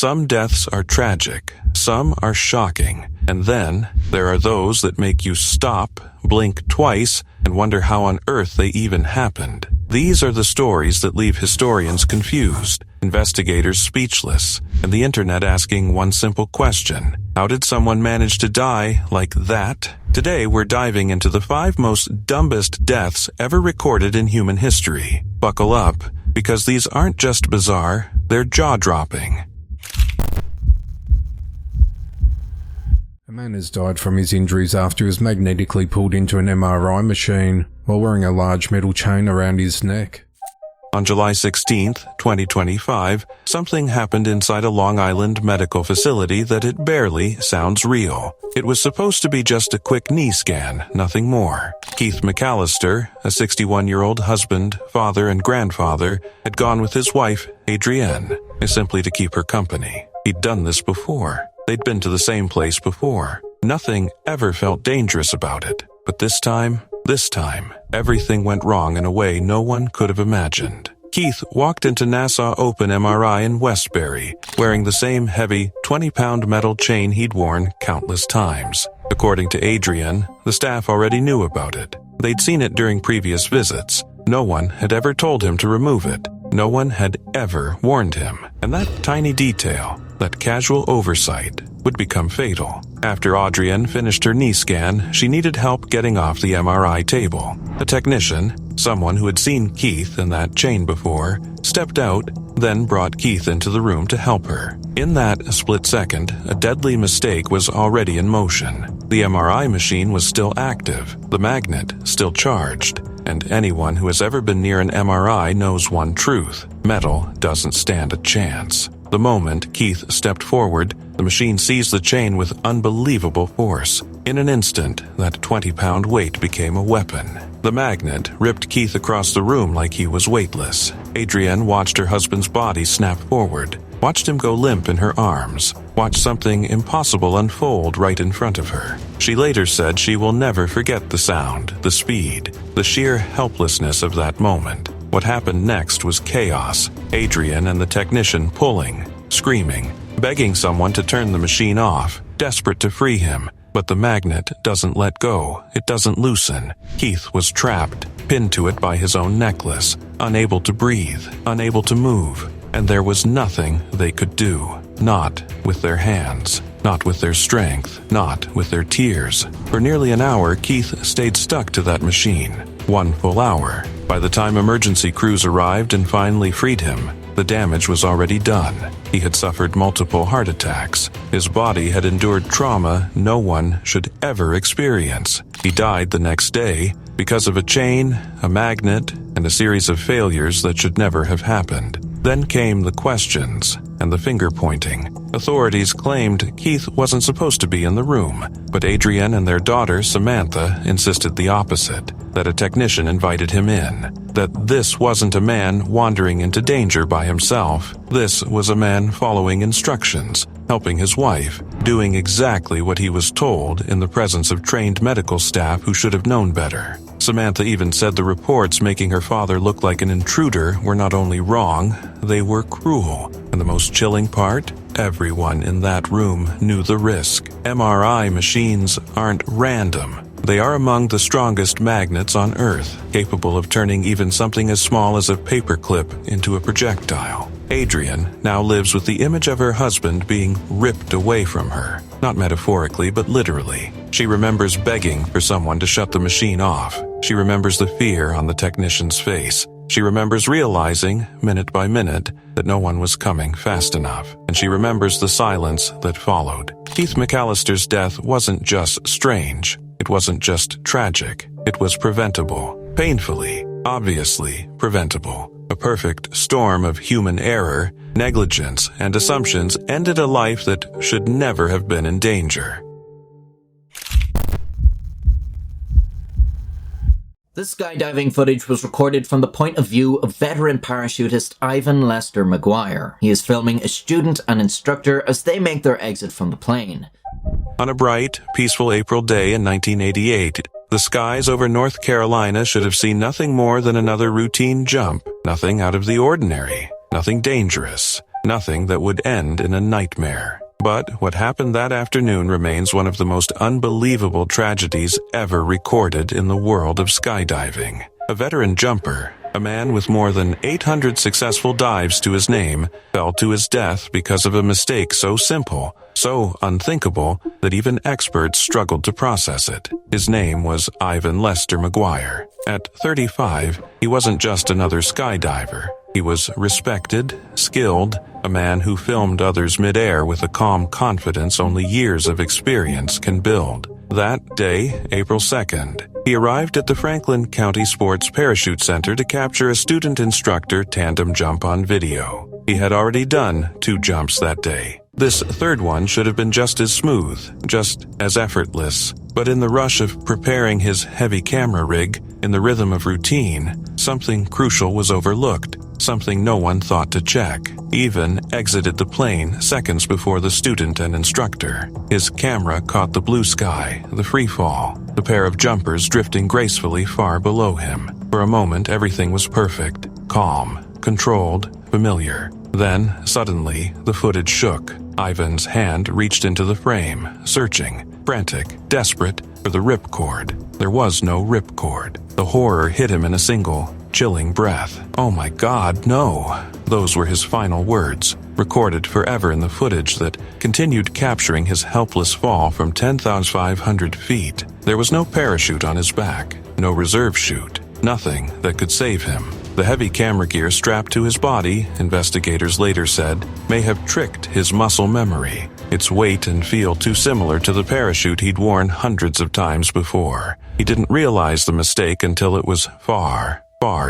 Some deaths are tragic, some are shocking, and then there are those that make you stop, blink twice, and wonder how on earth they even happened. These are the stories that leave historians confused, investigators speechless, and the internet asking one simple question: how did someone manage to die like that? Today we're diving into the 5 most dumbest deaths ever recorded in human history. Buckle up, because these aren't just bizarre, they're jaw-dropping. A man has died from his injuries after he was magnetically pulled into an MRI machine while wearing a large metal chain around his neck. On July 16, 2025, something happened inside a Long Island medical facility that it barely sounds real. It was supposed to be just a quick knee scan, nothing more. Keith McAllister, a 61-year-old husband, father, and grandfather, had gone with his wife, Adrienne, simply to keep her company. He'd done this before. They'd been to the same place before. Nothing ever felt dangerous about it. But this time, everything went wrong in a way no one could have imagined. Keith walked into Nassau Open MRI in Westbury, wearing the same heavy 20-pound metal chain he'd worn countless times. According to Adrienne, the staff already knew about it. They'd seen it during previous visits. No one had ever told him to remove it. No one had ever warned him. And that tiny detail, that casual oversight, would become fatal. After Adrienne finished her knee scan, she needed help getting off the MRI table. A technician, someone who had seen Keith in that chain before, stepped out, then brought Keith into the room to help her. In that split second, a deadly mistake was already in motion. The MRI machine was still active, the magnet still charged, and anyone who has ever been near an MRI knows one truth: metal doesn't stand a chance. The moment Keith stepped forward, the machine seized the chain with unbelievable force. In an instant, that 20-pound weight became a weapon. The magnet ripped Keith across the room like he was weightless. Adrienne watched her husband's body snap forward, watched him go limp in her arms, watched something impossible unfold right in front of her. She later said she will never forget the sound, the speed, the sheer helplessness of that moment. What happened next was chaos. Adrienne and the technician pulling, screaming, begging someone to turn the machine off, desperate to free him. But the magnet doesn't let go. It doesn't loosen. Keith was trapped, pinned to it by his own necklace, unable to breathe, unable to move. And there was nothing they could do. Not with their hands. Not with their strength. Not with their tears. For nearly an hour, Keith stayed stuck to that machine. 1 full hour. By the time emergency crews arrived and finally freed him, the damage was already done. He had suffered multiple heart attacks. His body had endured trauma no one should ever experience. He died the next day because of a chain, a magnet, and a series of failures that should never have happened. Then came the questions and the finger-pointing. Authorities claimed Keith wasn't supposed to be in the room, but Adrienne and their daughter, Samantha, insisted the opposite, that a technician invited him in, that this wasn't a man wandering into danger by himself. This was a man following instructions, helping his wife, doing exactly what he was told in the presence of trained medical staff who should have known better. Samantha even said the reports making her father look like an intruder were not only wrong, they were cruel. And the most chilling part? Everyone in that room knew the risk. MRI machines aren't random. They are among the strongest magnets on Earth, capable of turning even something as small as a paperclip into a projectile. Adrienne now lives with the image of her husband being ripped away from her. Not metaphorically, but literally. She remembers begging for someone to shut the machine off. She remembers the fear on the technician's face. She remembers realizing, minute by minute, that no one was coming fast enough. And she remembers the silence that followed. Keith McAllister's death wasn't just strange. It wasn't just tragic. It was preventable. Painfully, obviously preventable. A perfect storm of human error, negligence, and assumptions ended a life that should never have been in danger. This skydiving footage was recorded from the point of view of veteran parachutist Ivan Lester McGuire. He is filming a student and instructor as they make their exit from the plane. On a bright, peaceful April day in 1988, the skies over North Carolina should have seen nothing more than another routine jump. Nothing out of the ordinary. Nothing dangerous. Nothing that would end in a nightmare. But what happened that afternoon remains one of the most unbelievable tragedies ever recorded in the world of skydiving. A veteran jumper, a man with more than 800 successful dives to his name, fell to his death because of a mistake so simple, so unthinkable, that even experts struggled to process it. His name was Ivan Lester McGuire. At 35, he wasn't just another skydiver. He was respected, skilled, a man who filmed others midair with a calm confidence only years of experience can build. That day, April 2nd, he arrived at the Franklin County Sports Parachute Center to capture a student instructor tandem jump on video. He had already done 2 jumps that day. This third one should have been just as smooth, just as effortless. But in the rush of preparing his heavy camera rig, in the rhythm of routine, something crucial was overlooked, something no one thought to check. Ivan exited the plane seconds before the student and instructor. His camera caught the blue sky, the free fall, the pair of jumpers drifting gracefully far below him. For a moment, everything was perfect, calm, controlled, familiar. Then, suddenly, the footage shook. Ivan's hand reached into the frame, searching, frantic, desperate, for the ripcord. There was no ripcord. The horror hit him in a single, chilling breath. "Oh my God, no." Those were his final words, recorded forever in the footage that continued capturing his helpless fall from 10,500 feet. There was no parachute on his back, no reserve chute, nothing that could save him. The heavy camera gear strapped to his body, investigators later said, may have tricked his muscle memory. Its weight and feel too similar to the parachute he'd worn hundreds of times before. He didn't realize the mistake until it was far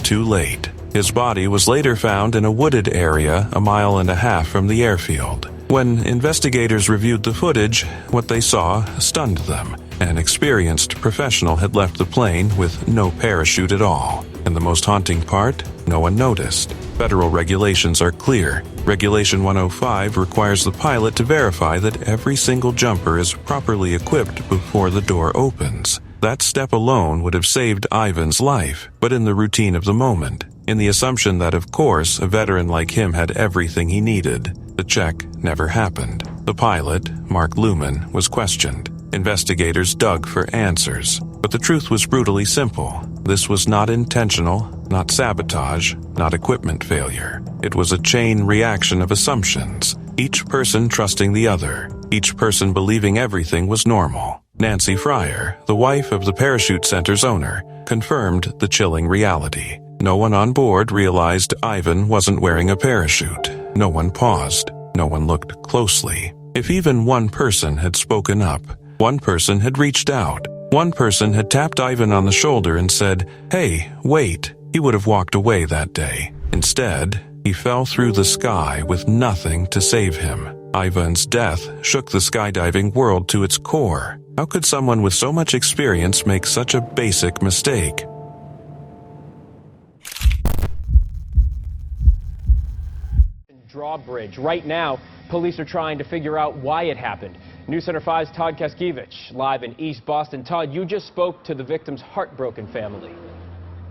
too late. His body was later found in a wooded area 1.5 miles from the airfield. When investigators reviewed the footage, what they saw stunned them. An experienced professional had left the plane with no parachute at all. And the most haunting part, no one noticed. Federal regulations are clear. Regulation 105 requires the pilot to verify that every single jumper is properly equipped before the door opens. That step alone would have saved Ivan's life, but in the routine of the moment, in the assumption that, of course, a veteran like him had everything he needed, the check never happened. The pilot, Mark Luman, was questioned. Investigators dug for answers, but the truth was brutally simple. This was not intentional, not sabotage, not equipment failure. It was a chain reaction of assumptions, each person trusting the other, each person believing everything was normal. Nancy Fryer, the wife of the parachute center's owner, confirmed the chilling reality. No one on board realized Ivan wasn't wearing a parachute. No one paused. No one looked closely. If even one person had spoken up, one person had reached out, one person had tapped Ivan on the shoulder and said, "Hey, wait," he would have walked away that day. Instead, he fell through the sky with nothing to save him. Ivan's death shook the skydiving world to its core. How could someone with so much experience make such a basic mistake? Drawbridge. Right now, police are trying to figure out why it happened. News Center 5's Todd Kaskiewicz, live in East Boston. Todd, you just spoke to the victim's heartbroken family.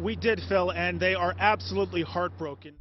We did, Phil, and they are absolutely heartbroken.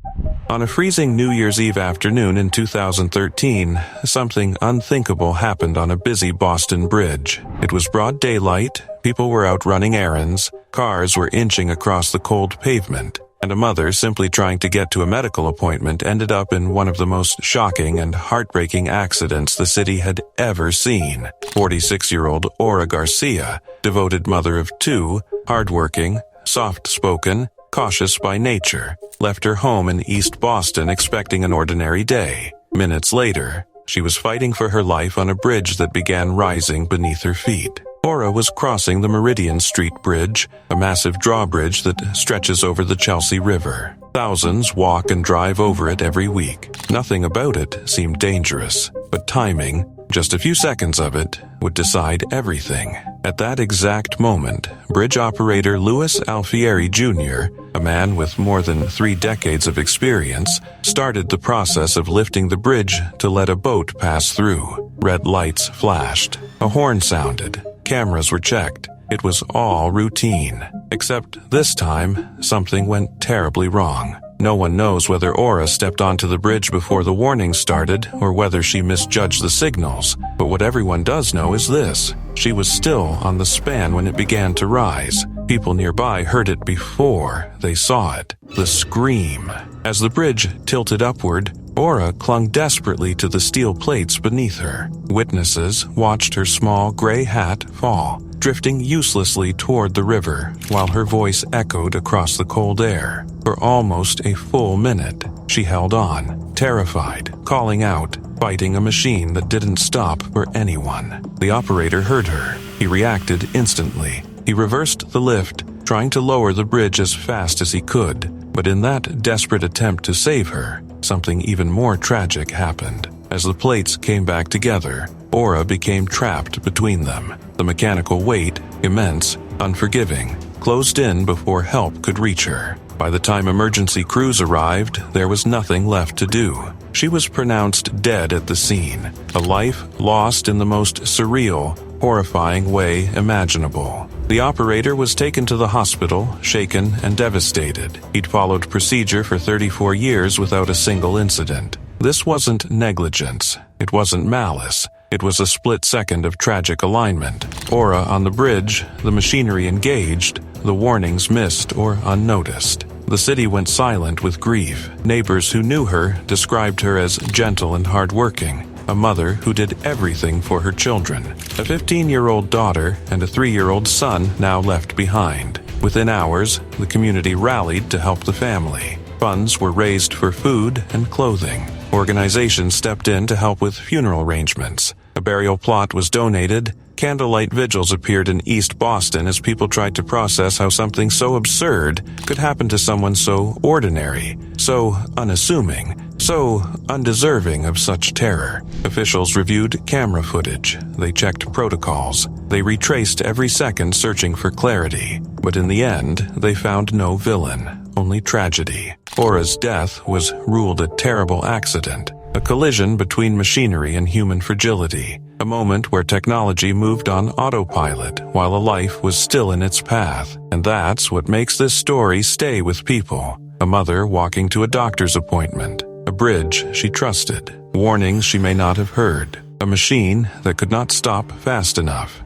On a freezing New Year's Eve afternoon in 2013, something unthinkable happened on a busy Boston bridge. It was broad daylight, people were out running errands, cars were inching across the cold pavement, and a mother simply trying to get to a medical appointment ended up in one of the most shocking and heartbreaking accidents the city had ever seen. 46-year-old Aura Garcia, devoted mother of 2, hardworking, soft-spoken, cautious by nature, left her home in East Boston expecting an ordinary day. Minutes later, she was fighting for her life on a bridge that began rising beneath her feet. Aura was crossing the Meridian Street Bridge, a massive drawbridge that stretches over the Chelsea River. Thousands walk and drive over it every week. Nothing about it seemed dangerous, but timing, just a few seconds of it, would decide everything. At that exact moment, bridge operator Louis Alfieri Jr., a man with more than 3 decades of experience, started the process of lifting the bridge to let a boat pass through. Red lights flashed. A horn sounded. Cameras were checked. It was all routine. Except this time, something went terribly wrong. No one knows whether Aura stepped onto the bridge before the warning started or whether she misjudged the signals, but what everyone does know is this: she was still on the span when it began to rise. People nearby heard it before they saw it. The scream. As the bridge tilted upward, Aura clung desperately to the steel plates beneath her. Witnesses watched her small gray hat fall, drifting uselessly toward the river, while her voice echoed across the cold air. For almost a full minute, she held on, terrified, calling out, fighting a machine that didn't stop for anyone. The operator heard her. He reacted instantly. He reversed the lift, trying to lower the bridge as fast as he could. But in that desperate attempt to save her, something even more tragic happened. As the plates came back together, Aura became trapped between them. The mechanical weight, immense, unforgiving, closed in before help could reach her. By the time emergency crews arrived, there was nothing left to do. She was pronounced dead at the scene, a life lost in the most surreal, horrifying way imaginable. The operator was taken to the hospital, shaken and devastated. He'd followed procedure for 34 years without a single incident. This wasn't negligence. It wasn't malice. It was a split second of tragic alignment. Aura on the bridge, the machinery engaged, the warnings missed or unnoticed. The city went silent with grief. Neighbors who knew her described her as gentle and hardworking, a mother who did everything for her children. A 15-year-old daughter and a 3-year-old son now left behind. Within hours, the community rallied to help the family. Funds were raised for food and clothing. Organizations stepped in to help with funeral arrangements. A burial plot was donated. Candlelight vigils appeared in East Boston as people tried to process how something so absurd could happen to someone so ordinary, so unassuming, so undeserving of such terror. Officials reviewed camera footage. They checked protocols. They retraced every second searching for clarity. But in the end, they found no villain, only tragedy. Aura's death was ruled a terrible accident, a collision between machinery and human fragility, a moment where technology moved on autopilot while a life was still in its path. And that's what makes this story stay with people. A mother walking to a doctor's appointment, a bridge she trusted, warnings she may not have heard, a machine that could not stop fast enough.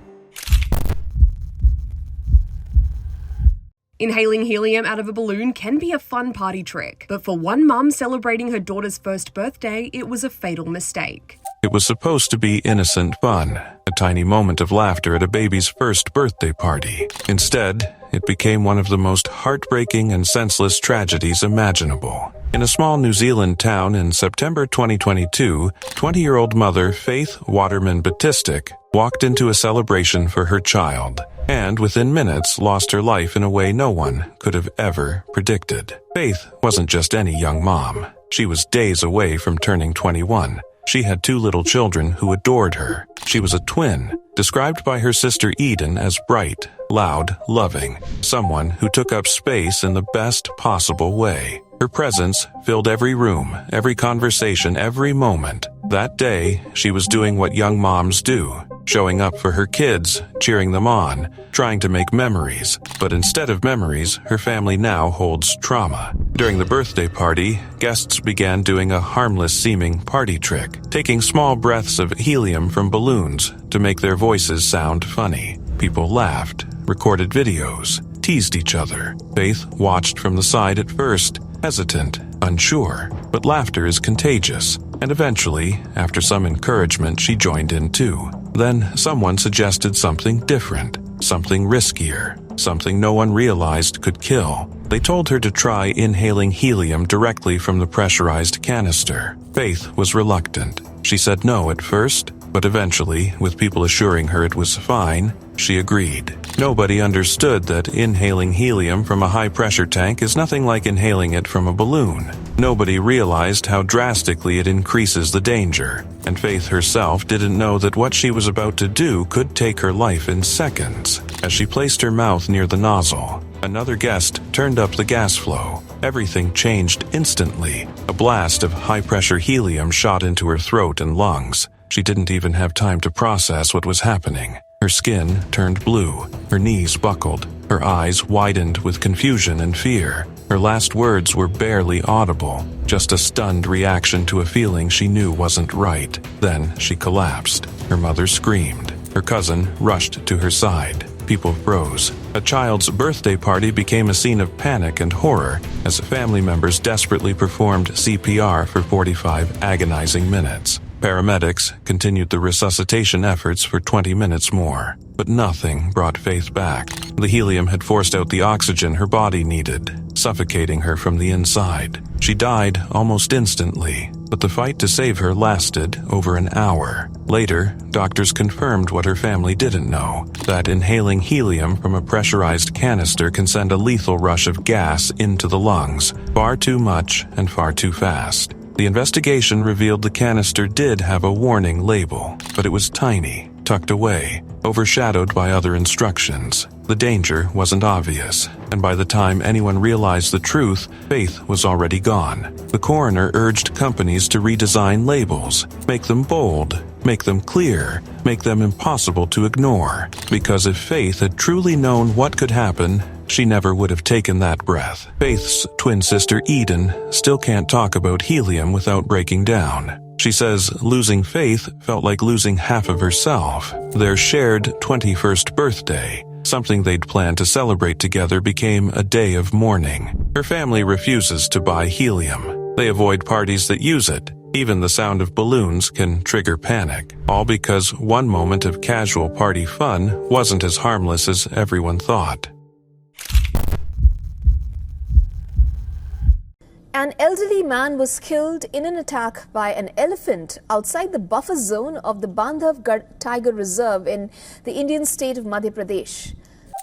Inhaling helium out of a balloon can be a fun party trick, but for one mum celebrating her daughter's first birthday, it was a fatal mistake. It was supposed to be innocent fun, a tiny moment of laughter at a baby's first birthday party. Instead, it became one of the most heartbreaking and senseless tragedies imaginable. In a small New Zealand town in September 2022, 20-year-old mother Faith Waterman Batistic walked into a celebration for her child, and within minutes lost her life in a way no one could have ever predicted. Faith wasn't just any young mom. She was days away from turning 21. She had 2 little children who adored her. She was a twin, described by her sister Eden as bright, loud, loving, someone who took up space in the best possible way. Her presence filled every room, every conversation, every moment. That day, she was doing what young moms do, showing up for her kids, cheering them on, trying to make memories. But instead of memories, her family now holds trauma. During the birthday party, guests began doing a harmless-seeming party trick, taking small breaths of helium from balloons to make their voices sound funny. People laughed, recorded videos, teased each other. Faith watched from the side at first, hesitant, unsure, but laughter is contagious, and eventually, after some encouragement, she joined in too. Then someone suggested something different, something riskier, something no one realized could kill. They told her to try inhaling helium directly from the pressurized canister. Faith was reluctant. She said no at first, but eventually, with people assuring her it was fine, she agreed. Nobody understood that inhaling helium from a high-pressure tank is nothing like inhaling it from a balloon. Nobody realized how drastically it increases the danger, and Faith herself didn't know that what she was about to do could take her life in seconds. As she placed her mouth near the nozzle, another guest turned up the gas flow. Everything changed instantly. A blast of high-pressure helium shot into her throat and lungs. She didn't even have time to process what was happening. Her skin turned blue, her knees buckled, her eyes widened with confusion and fear. Her last words were barely audible, just a stunned reaction to a feeling she knew wasn't right. Then she collapsed. Her mother screamed. Her cousin rushed to her side. People froze. A child's birthday party became a scene of panic and horror as family members desperately performed CPR for 45 agonizing minutes. Paramedics continued the resuscitation efforts for 20 minutes more, but nothing brought Faith back. The helium had forced out the oxygen her body needed, suffocating her from the inside. She died almost instantly, but the fight to save her lasted over an hour. Later, doctors confirmed what her family didn't know, that inhaling helium from a pressurized canister can send a lethal rush of gas into the lungs, far too much and far too fast. The investigation revealed the canister did have a warning label, but it was tiny, tucked away, overshadowed by other instructions. The danger wasn't obvious, and by the time anyone realized the truth, Faith was already gone. The coroner urged companies to redesign labels, make them bold, make them clear, make them impossible to ignore, because if Faith had truly known what could happen, she never would have taken that breath. Faith's twin sister Eden still can't talk about helium without breaking down. She says losing Faith felt like losing half of herself. Their shared 21st birthday, something they'd planned to celebrate together, became a day of mourning. Her family refuses to buy helium. They avoid parties that use it. Even the sound of balloons can trigger panic, all because one moment of casual party fun wasn't as harmless as everyone thought. An elderly man was killed in an attack by an elephant outside the buffer zone of the Bandhavgarh Tiger Reserve in the Indian state of Madhya Pradesh.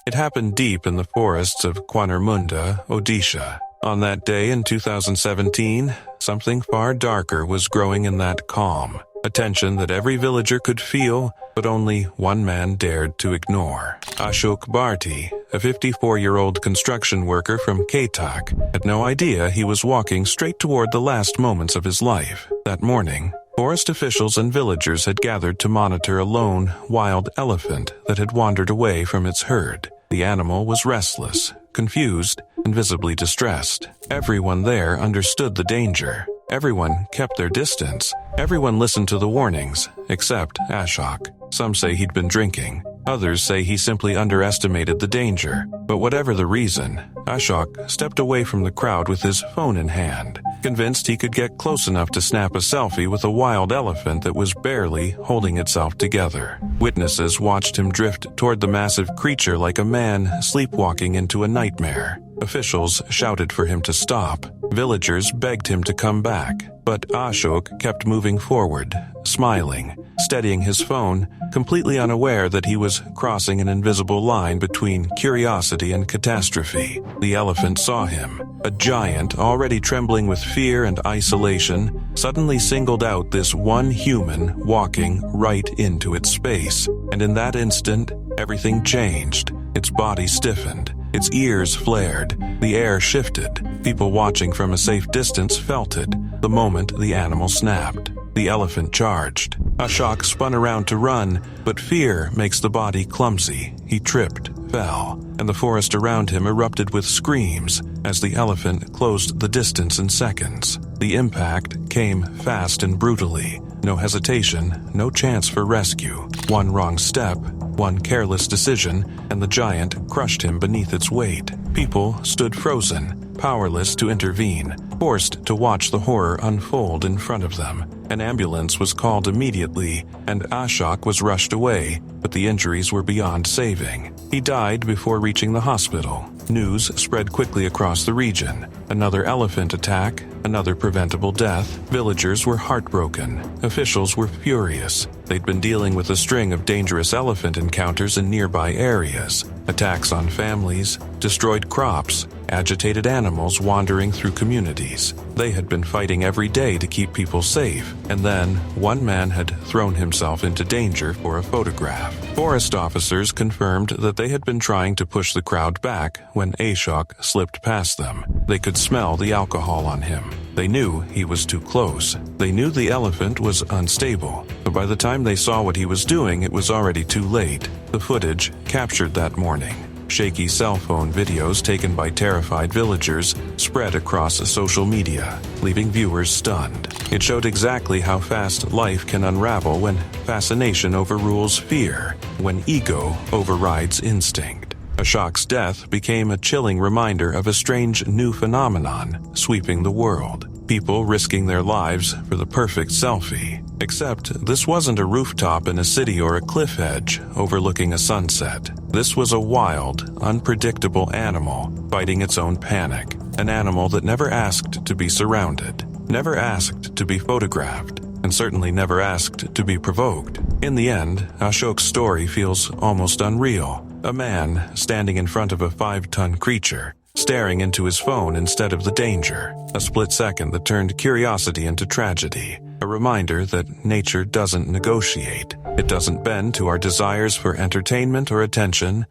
It happened deep in the forests of Quanermunda, Odisha. On that day in 2017, something far darker was growing in that calm, a tension that every villager could feel, but only one man dared to ignore. Ashok Bharti, a 54-year-old construction worker from Katak, had no idea he was walking straight toward the last moments of his life. That morning, forest officials and villagers had gathered to monitor a lone, wild elephant that had wandered away from its herd. The animal was restless, confused, and visibly distressed. Everyone there understood the danger. Everyone kept their distance. Everyone listened to the warnings, except Ashok. Some say he'd been drinking. Others say he simply underestimated the danger. But whatever the reason, Ashok stepped away from the crowd with his phone in hand, convinced he could get close enough to snap a selfie with a wild elephant that was barely holding itself together. Witnesses watched him drift toward the massive creature like a man sleepwalking into a nightmare. Officials shouted for him to stop. Villagers begged him to come back. But Ashok kept moving forward, smiling, steadying his phone, completely unaware that he was crossing an invisible line between curiosity and catastrophe. The elephant saw him. A giant, already trembling with fear and isolation, suddenly singled out this one human walking right into its space. And in that instant, everything changed. Its body stiffened. Its ears flared. The air shifted. People watching from a safe distance felt it. The moment the animal snapped, the elephant charged. Ashok spun around to run, but fear makes the body clumsy. He tripped, fell, and the forest around him erupted with screams as the elephant closed the distance in seconds. The impact came fast and brutally. No hesitation, no chance for rescue. One wrong step, one careless decision, and the giant crushed him beneath its weight. People stood frozen, powerless to intervene, forced to watch the horror unfold in front of them. An ambulance was called immediately, and Ashok was rushed away, but the injuries were beyond saving. He died before reaching the hospital. News spread quickly across the region. Another elephant attack, another preventable death. Villagers were heartbroken. Officials were furious. They'd been dealing with a string of dangerous elephant encounters in nearby areas. Attacks on families, destroyed crops, agitated animals wandering through communities. They had been fighting every day to keep people safe, and then one man had thrown himself into danger for a photograph. Forest officers confirmed that they had been trying to push the crowd back when Ashok slipped past them. They could smell the alcohol on him. They knew he was too close. They knew the elephant was unstable. The By the time they saw what he was doing, it was already too late. The footage, captured that morning, shaky cell phone videos taken by terrified villagers, spread across social media, leaving viewers stunned. It showed exactly how fast life can unravel when fascination overrules fear, when ego overrides instinct. Ashok's death became a chilling reminder of a strange new phenomenon sweeping the world. People risking their lives for the perfect selfie. Except this wasn't a rooftop in a city or a cliff edge overlooking a sunset. This was a wild, unpredictable animal fighting its own panic. An animal that never asked to be surrounded, never asked to be photographed, and certainly never asked to be provoked. In the end, Ashok's story feels almost unreal. A man standing in front of a 5-ton creature, staring into his phone instead of the danger. A split second that turned curiosity into tragedy. A reminder that nature doesn't negotiate. It doesn't bend to our desires for entertainment or attention.